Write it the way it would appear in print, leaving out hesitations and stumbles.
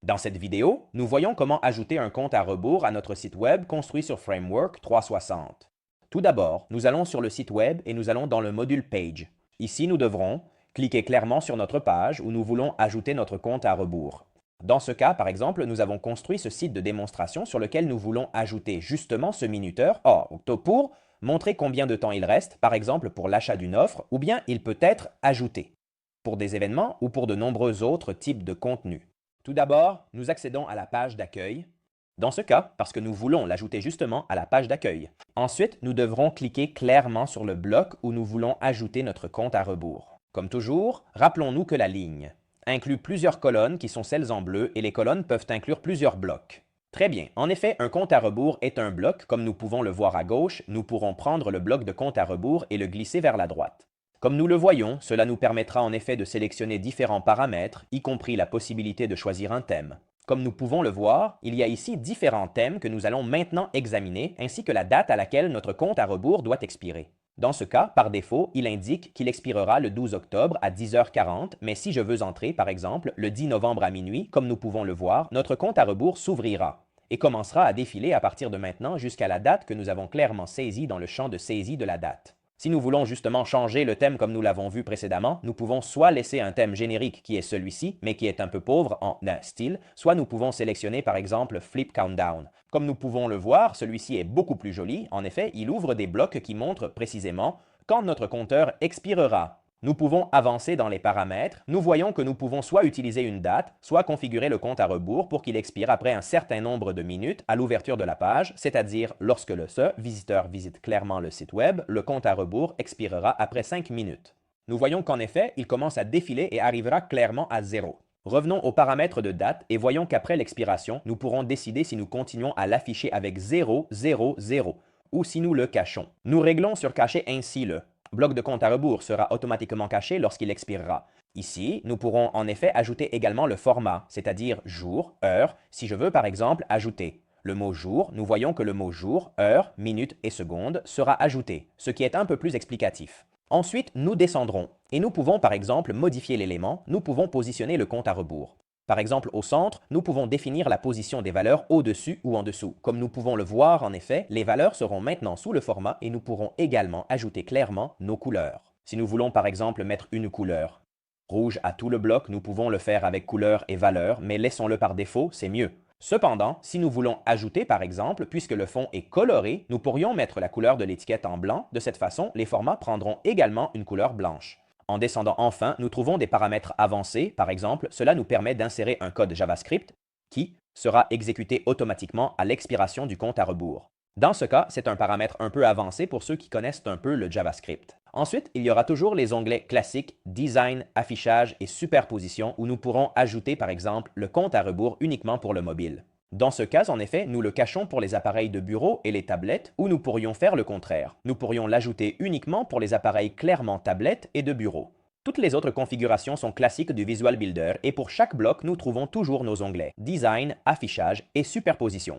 Dans cette vidéo, nous voyons comment ajouter un compte à rebours à notre site web construit sur Framework 360. Tout d'abord, nous allons sur le site web et nous allons dans le module Page. Ici, nous devrons cliquer clairement sur notre page où nous voulons ajouter notre compte à rebours. Dans ce cas, par exemple, nous avons construit ce site de démonstration sur lequel nous voulons ajouter justement ce minuteur pour montrer combien de temps il reste, par exemple pour l'achat d'une offre, ou bien il peut être ajouté pour des événements ou pour de nombreux autres types de contenus. Tout d'abord, nous accédons à la page d'accueil. Dans ce cas, parce que nous voulons l'ajouter justement à la page d'accueil. Ensuite, nous devrons cliquer clairement sur le bloc où nous voulons ajouter notre compte à rebours. Comme toujours, rappelons-nous que la ligne inclut plusieurs colonnes qui sont celles en bleu et les colonnes peuvent inclure plusieurs blocs. Très bien. En effet, un compte à rebours est un bloc. Comme nous pouvons le voir à gauche, nous pourrons prendre le bloc de compte à rebours et le glisser vers la droite. Comme nous le voyons, cela nous permettra en effet de sélectionner différents paramètres, y compris la possibilité de choisir un thème. Comme nous pouvons le voir, il y a ici différents thèmes que nous allons maintenant examiner, ainsi que la date à laquelle notre compte à rebours doit expirer. Dans ce cas, par défaut, il indique qu'il expirera le 12 octobre à 10h40, mais si je veux entrer, par exemple, le 10 novembre à minuit, comme nous pouvons le voir, notre compte à rebours s'ouvrira et commencera à défiler à partir de maintenant jusqu'à la date que nous avons clairement saisie dans le champ de saisie de la date. Si nous voulons justement changer le thème comme nous l'avons vu précédemment, nous pouvons soit laisser un thème générique qui est celui-ci, mais qui est un peu pauvre en style, soit nous pouvons sélectionner par exemple Flip Countdown. Comme nous pouvons le voir, celui-ci est beaucoup plus joli. En effet, il ouvre des blocs qui montrent précisément quand notre compteur expirera. Nous pouvons avancer dans les paramètres. Nous voyons que nous pouvons soit utiliser une date, soit configurer le compte à rebours pour qu'il expire après un certain nombre de minutes à l'ouverture de la page, c'est-à-dire lorsque le visiteur visite clairement le site web, le compte à rebours expirera après 5 minutes. Nous voyons qu'en effet, il commence à défiler et arrivera clairement à 0. Revenons aux paramètres de date et voyons qu'après l'expiration, nous pourrons décider si nous continuons à l'afficher avec 0, 0, 0 ou si nous le cachons. Nous réglons sur cacher ainsi le bloc de compte à rebours sera automatiquement caché lorsqu'il expirera. Ici, nous pourrons en effet ajouter également le format, c'est-à-dire jour, heure, si je veux par exemple ajouter le mot jour, nous voyons que le mot jour, heure, minute et seconde sera ajouté, ce qui est un peu plus explicatif. Ensuite, nous descendrons et nous pouvons par exemple modifier l'élément, nous pouvons positionner le compte à rebours. Par exemple, au centre, nous pouvons définir la position des valeurs au-dessus ou en dessous. Comme nous pouvons le voir, en effet, les valeurs seront maintenant sous le format et nous pourrons également ajouter clairement nos couleurs. Si nous voulons par exemple mettre une couleur rouge à tout le bloc, nous pouvons le faire avec couleur et valeur, mais laissons-le par défaut, c'est mieux. Cependant, si nous voulons ajouter par exemple, puisque le fond est coloré, nous pourrions mettre la couleur de l'étiquette en blanc. De cette façon, les formats prendront également une couleur blanche. En descendant enfin, nous trouvons des paramètres avancés. Par exemple, cela nous permet d'insérer un code JavaScript qui sera exécuté automatiquement à l'expiration du compte à rebours. Dans ce cas, c'est un paramètre un peu avancé pour ceux qui connaissent un peu le JavaScript. Ensuite, il y aura toujours les onglets classiques Design, Affichage et Superposition où nous pourrons ajouter par exemple le compte à rebours uniquement pour le mobile. Dans ce cas, en effet, nous le cachons pour les appareils de bureau et les tablettes, ou nous pourrions faire le contraire. Nous pourrions l'ajouter uniquement pour les appareils clairement tablettes et de bureau. Toutes les autres configurations sont classiques du Visual Builder et pour chaque bloc, nous trouvons toujours nos onglets Design, Affichage et Superposition.